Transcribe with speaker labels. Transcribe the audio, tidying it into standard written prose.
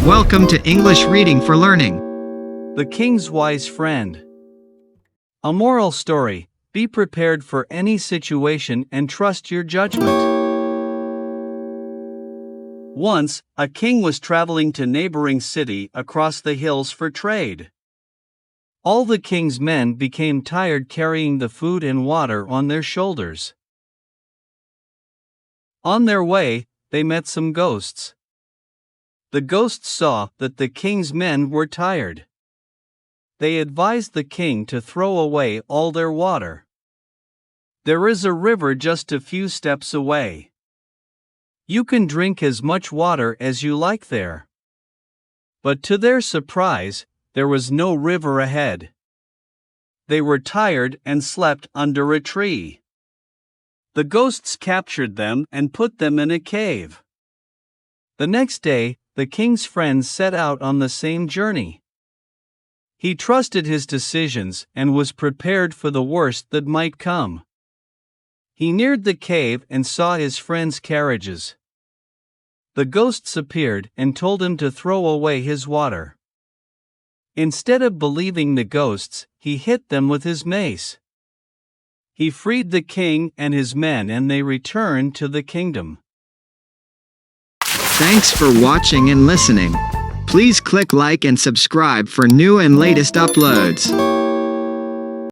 Speaker 1: Welcome to English Reading for Learning.
Speaker 2: The King's Wise Friend. A moral story: be prepared for any situation and trust your judgment. Once, a king was traveling to neighboring city across the hills for trade. All the king's men became tired carrying the food and water on their shoulders. On their way, they met some ghosts. The ghosts saw that the king's men were tired. They advised the king to throw away all their water. There is a river just a few steps away. You can drink as much water as you like there. But to their surprise, there was no river ahead. They were tired and slept under a tree. The ghosts captured them and put them in a cave. The next day, the king's friends set out on the same journey. He trusted his decisions and was prepared for the worst that might come. He neared the cave and saw his friends' carriages. The ghosts appeared and told him to throw away his water. Instead of believing the ghosts, he hit them with his mace. He freed the king and his men and they returned to the kingdom.
Speaker 1: Thanks for watching and listening. Please click like and subscribe for new and latest uploads.